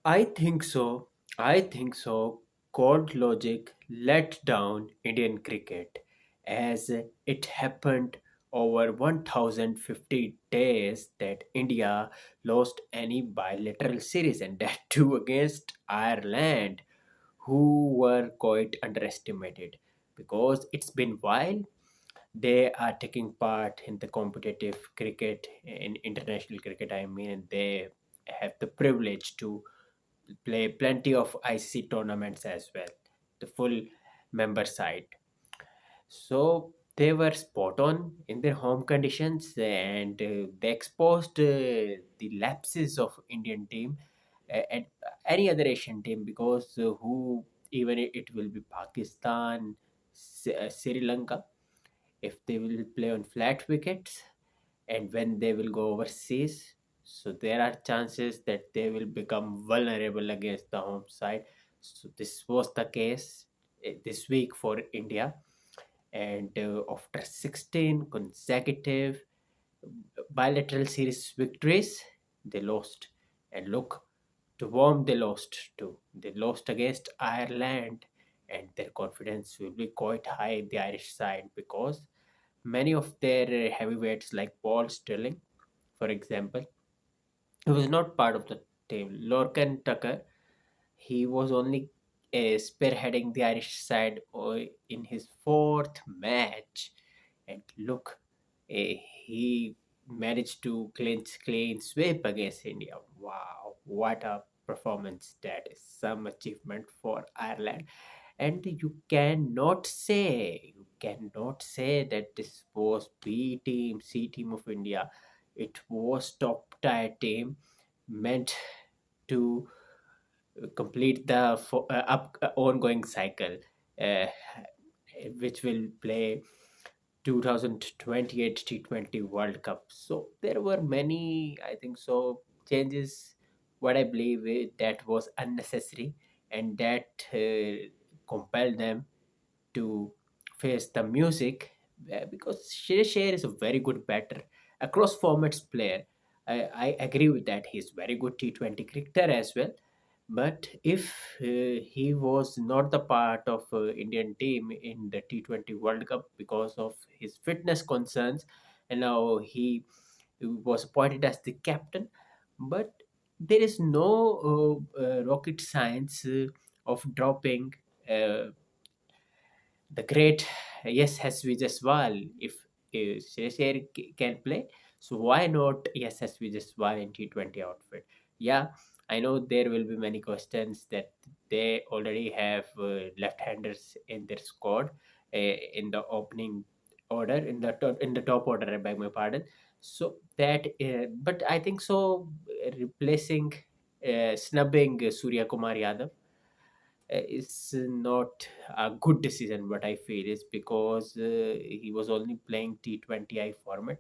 I think so. I think so. Cold logic let down Indian cricket as it happened over 1050 days that India lost any bilateral series, and that too against Ireland, who were quite underestimated because it's been while they are taking part in the competitive cricket, in international cricket I mean, and they have the privilege to play plenty of ICC tournaments as well, the full member side. So they were spot on in their home conditions, and they exposed the lapses of Indian team and any other Asian team, because who, even it will be Pakistan, Sri Lanka, if they will play on flat wickets, and when they will go overseas, so there are chances that they will become vulnerable against the home side. So this was the case this week for India, and after 16 consecutive bilateral series victories, they lost. And look, to whom they lost to. They lost against Ireland, and their confidence will be quite high in the Irish side because many of their heavyweights, like Paul Sterling, for example, he was not part of the team. Lorcan Tucker, he was only spearheading the Irish side in his fourth match. And look, he managed to clinch clean sweep against India. Wow, what a performance! That is some achievement for Ireland. And you cannot say that this was B team, C team of India. It was top tier team meant to complete the ongoing cycle, uh, which will play 2028 T20 World Cup. So there were many, I think so, changes. What I believe that was unnecessary, and that compelled them to face the music, because Share is a very good batter, across formats player. I agree with that. He's very good T20 cricketer as well. But if he was not the part of Indian team in the T20 World Cup because of his fitness concerns, and now he was appointed as the captain, but there is no rocket science of dropping uh, the great Yashasvi Jaiswal. If Sher can play, so why not Yashasvi Jaiswal in T20 outfit? Yeah, I know there will be many questions that they already have left-handers in their squad in the opening order, in the top order. I beg my pardon. So that, but I think so. Replacing, snubbing Surya Kumar Yadav is not a good decision. What I feel is because he was only playing T20I format,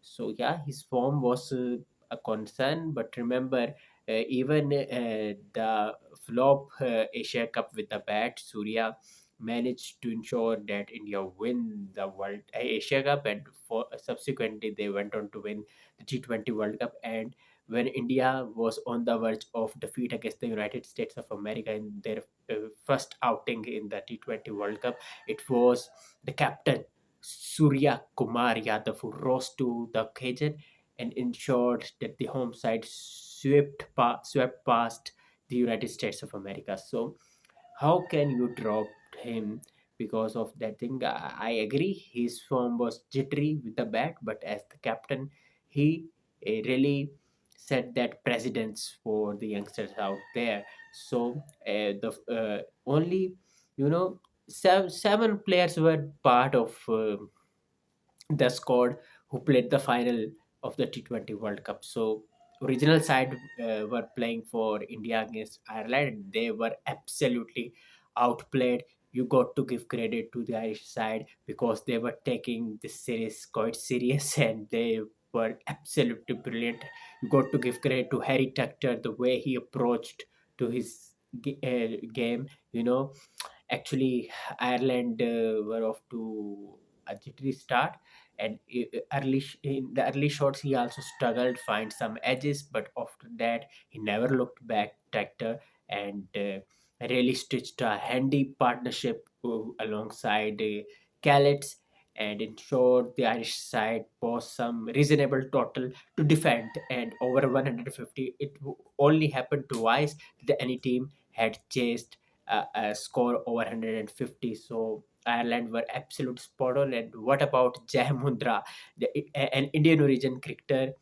so yeah, his form was a concern. But remember, even the flop Asia Cup with the bat, Surya managed to ensure that India win the World Asia Cup, and for subsequently they went on to win the T20 World Cup. And when India was on the verge of defeat against the United States of America in their first outing in the T20 World Cup, it was the captain Surya Kumar Yadav who rose to the occasion and ensured that the home side swept past the United States of America. So how can you drop him because of that thing? I agree, his form was jittery with the bat, but as the captain, he really set that precedence for the youngsters out there. So the only, you know, seven players were part of the squad who played the final of the T20 World Cup. So original side were playing for India against Ireland. They were absolutely outplayed. You got to give credit to the Irish side because they were taking this series quite serious and they were absolutely brilliant. You got to give credit to Harry Tector, the way he approached to his game. Actually, Ireland were off to a jittery start, and in the early shots he also struggled find some edges, but after that he never looked back. Tector and really stitched a handy partnership alongside Callets, and ensured the Irish side posed some reasonable total to defend. And over 150, it only happened twice that any team had chased a score over 150. So Ireland were absolute spot on. And what about Jai Mundra, an Indian origin cricketer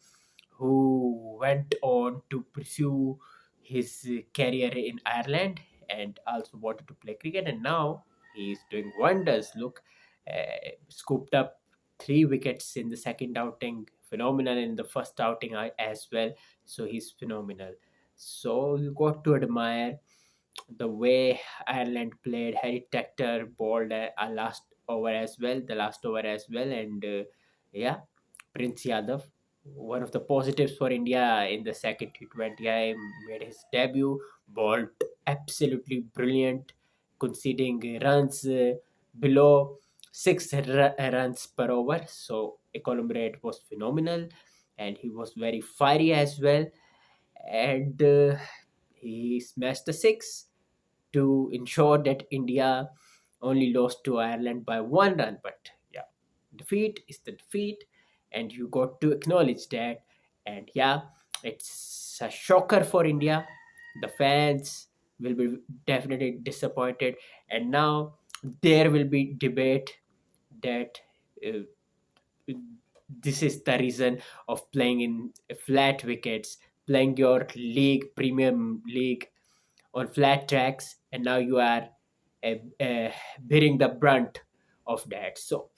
who went on to pursue his career in Ireland and also wanted to play cricket, and now he's doing wonders. Look, scooped up 3 wickets in the second outing, phenomenal in the first outing as well. So he's phenomenal. So you got to admire the way Ireland played. Harry Tector bowled a last over as well, the last over as well, and yeah, Prince Yadav, one of the positives for India in the second T20I, made his debut, bowled absolutely brilliant, conceding runs below runs per over. So equilibrium rate was phenomenal, and he was very fiery as well, and he smashed the six to ensure that India only lost to Ireland by 1 run. But yeah, defeat is the defeat, and you got to acknowledge that. And yeah, it's a shocker for India. The fans will be definitely disappointed, and now there will be debate that uh, this is the reason of playing in flat wickets, playing your league, Premium League on flat tracks, and now you are uh, uh, bearing the brunt of that. So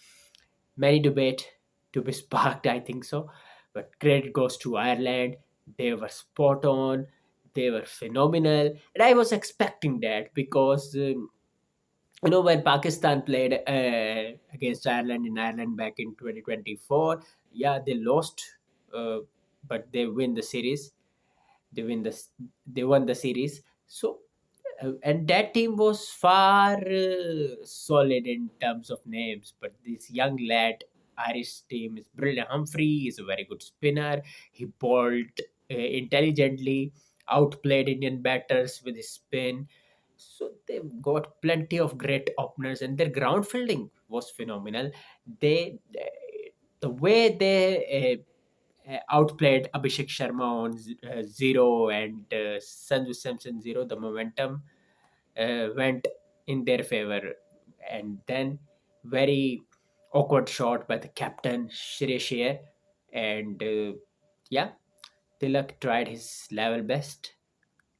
many debate to be sparked, I think so, but credit goes to Ireland. They were spot on, they were phenomenal, and I was expecting that because when Pakistan played against Ireland in Ireland back in 2024, yeah, they lost, uh, but they win the series. They win the they won the series. So and that team was far solid in terms of names, but this young lad Irish team is brilliant. Humphrey is a very good spinner. He bowled intelligently, outplayed Indian batters with his spin. So they've got plenty of great openers, and their ground fielding was phenomenal. The way they outplayed Abhishek Sharma on zero and Sanju Samson zero, the momentum went in their favor. And then very awkward shot by the captain Shreya, and yeah, Tilak tried his level best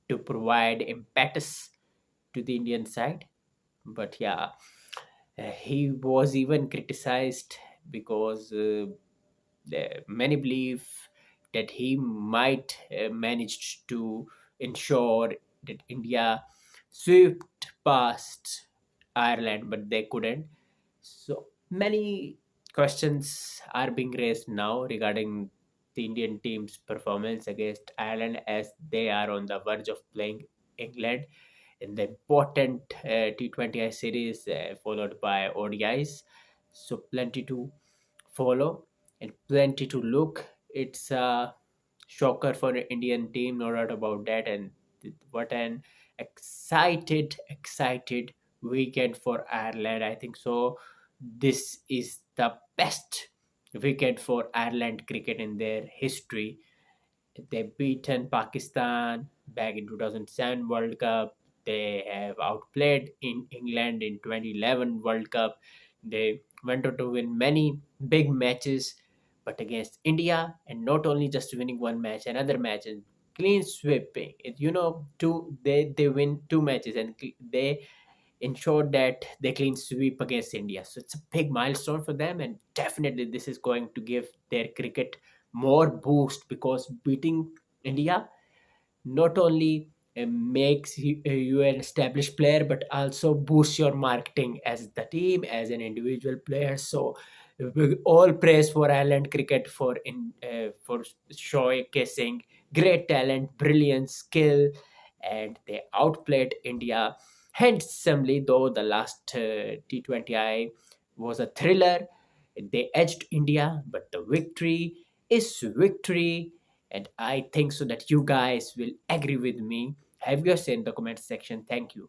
to provide impetus to the Indian side. But yeah, he was even criticized because many believe that he might manage to ensure that India swept past Ireland, but they couldn't. So many questions are being raised now regarding the Indian team's performance against Ireland, as they are on the verge of playing England in the important T20I series, followed by ODIs. So plenty to follow and plenty to look. It's a shocker for the Indian team, no doubt about that. And what an excited weekend for Ireland. I think so. This is the best weekend for Ireland cricket in their history. They beaten Pakistan back in 2007 World Cup. They have outplayed in England in 2011 World Cup. They went on to win many big matches, but against India, and not only just winning one match, another match, and clean sweeping. They win 2 matches, and they ensured that they clean sweep against India. So it's a big milestone for them, and definitely this is going to give their cricket more boost, because beating India not only makes you an established player, but also boosts your marketing as the team, as an individual player. So all praise for Ireland cricket for showcasing great talent, brilliance, skill, and they outplayed India handsomely. Though the last T20I was a thriller, They edged India, but the victory is victory. And I think so that you guys will agree with me. Have your say in the comment section. Thank you.